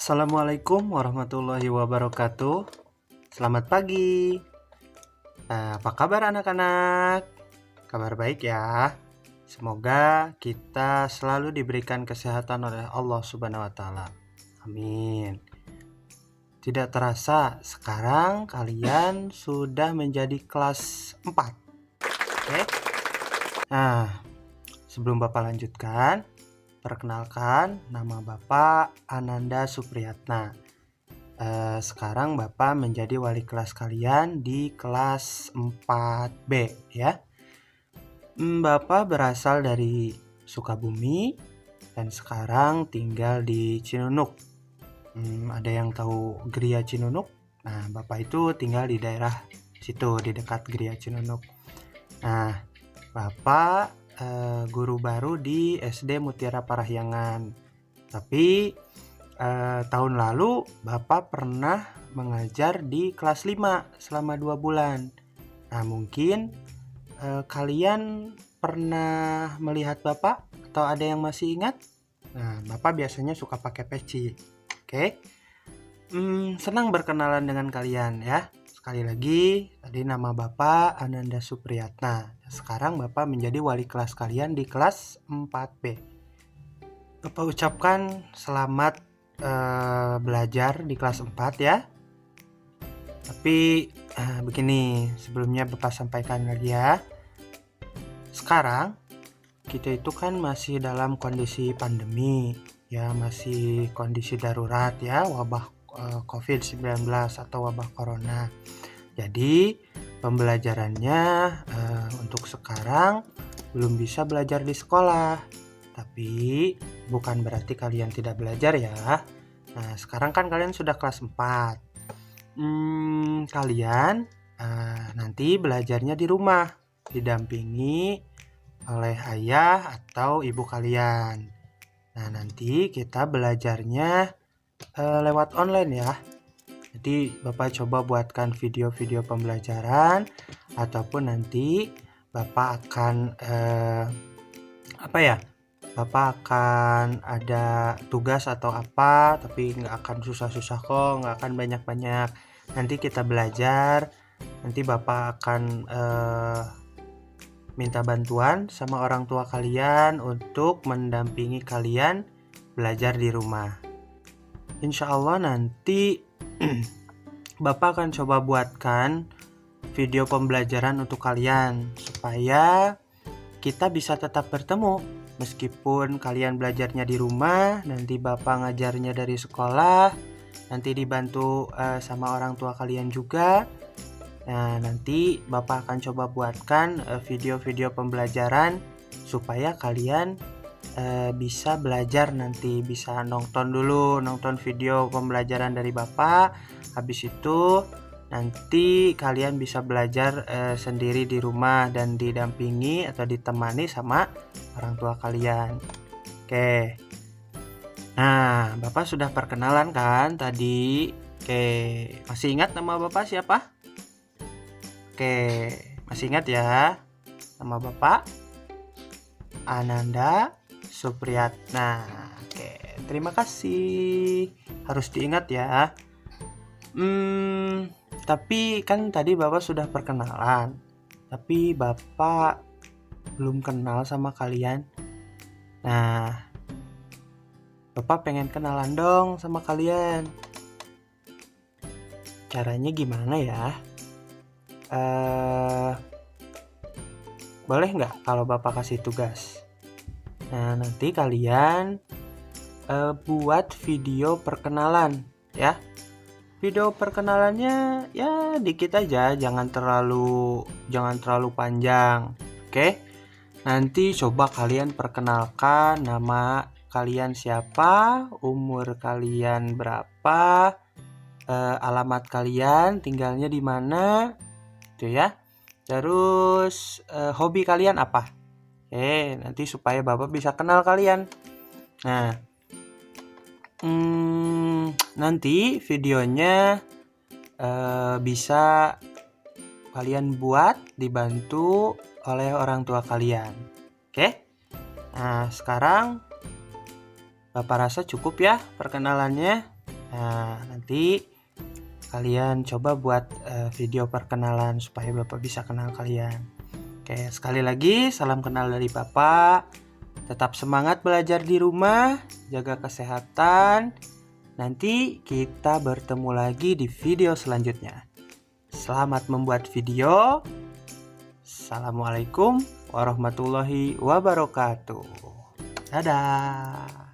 Assalamualaikum warahmatullahi wabarakatuh. Selamat pagi. Apa kabar anak-anak? Kabar baik ya. Semoga kita selalu diberikan kesehatan oleh Allah Subhanahu wa taala. Amin. Tidak terasa sekarang kalian sudah menjadi kelas 4. Oke. Nah, sebelum Bapak lanjutkan, perkenalkan nama Bapak Ananda Supriyatna. Sekarang Bapak menjadi wali kelas kalian di kelas 4B ya. Bapak berasal dari Sukabumi dan sekarang tinggal di Cinunuk. Ada yang tahu Gria Cinunuk? Nah, Bapak itu tinggal di daerah situ, di dekat Gria Cinunuk. Nah, Bapak guru baru di SD Mutiara Parahyangan. Tapi tahun lalu Bapak pernah mengajar di kelas 5 selama 2 bulan. Nah, mungkin kalian pernah melihat Bapak atau ada yang masih ingat? Nah, Bapak biasanya suka pakai peci. Oke. Senang berkenalan dengan kalian ya. Sekali lagi, tadi nama Bapak Ananda Supriyatna. Sekarang Bapak menjadi wali kelas kalian di kelas 4B. Bapak ucapkan selamat belajar di kelas 4 ya. Tapi begini, sebelumnya Bapak sampaikan lagi ya. Sekarang kita itu kan masih dalam kondisi pandemi ya, masih kondisi darurat ya, wabah COVID-19 atau wabah corona. Jadi pembelajarannya untuk sekarang belum bisa belajar di sekolah. Tapi bukan berarti kalian tidak belajar ya. Nah, sekarang kan kalian sudah kelas 4. Kalian nanti belajarnya di rumah, didampingi oleh ayah atau ibu kalian. Nah, nanti kita belajarnya lewat online ya. Jadi Bapak coba buatkan video-video pembelajaran, ataupun nanti Bapak akan Bapak akan ada tugas atau apa, tapi nggak akan susah-susah kok, nggak akan banyak-banyak. Nanti kita belajar, nanti Bapak akan minta bantuan sama orang tua kalian untuk mendampingi kalian belajar di rumah. Insya Allah nanti Bapak akan coba buatkan video pembelajaran untuk kalian supaya kita bisa tetap bertemu meskipun kalian belajarnya di rumah. Nanti Bapak ngajarnya dari sekolah, nanti dibantu sama orang tua kalian juga. Nah, nanti Bapak akan coba buatkan video-video pembelajaran supaya kalian bisa belajar, nanti bisa nonton video pembelajaran dari Bapak. Habis itu nanti kalian bisa belajar sendiri di rumah dan didampingi atau ditemani sama orang tua kalian. Oke. Nah, Bapak sudah perkenalan kan tadi? Oke, masih ingat nama Bapak siapa? Oke, masih ingat ya? Nama Bapak Ananda Supriyatna. Oke, terima kasih. Harus diingat ya. Tapi kan tadi Bapak sudah perkenalan. Tapi Bapak belum kenal sama kalian. Nah, Bapak pengen kenalan dong sama kalian. Caranya gimana ya? Boleh nggak kalau Bapak kasih tugas? Nah, nanti kalian buat video perkenalan ya. Video perkenalannya ya dikit aja, jangan terlalu panjang. Oke? Nanti coba kalian perkenalkan nama kalian siapa, umur kalian berapa, alamat kalian, tinggalnya di mana, gitu ya. Terus hobi kalian apa? Nanti supaya Bapak bisa kenal kalian. Nah, nanti videonya bisa kalian buat dibantu oleh orang tua kalian. Oke? Nah, sekarang Bapak rasa cukup ya perkenalannya. Nah, nanti kalian coba buat video perkenalan supaya Bapak bisa kenal kalian. Oke, sekali lagi salam kenal dari Bapak. Tetap semangat belajar di rumah, jaga kesehatan. Nanti kita bertemu lagi di video selanjutnya. Selamat membuat video. Assalamualaikum warahmatullahi wabarakatuh. Dadah.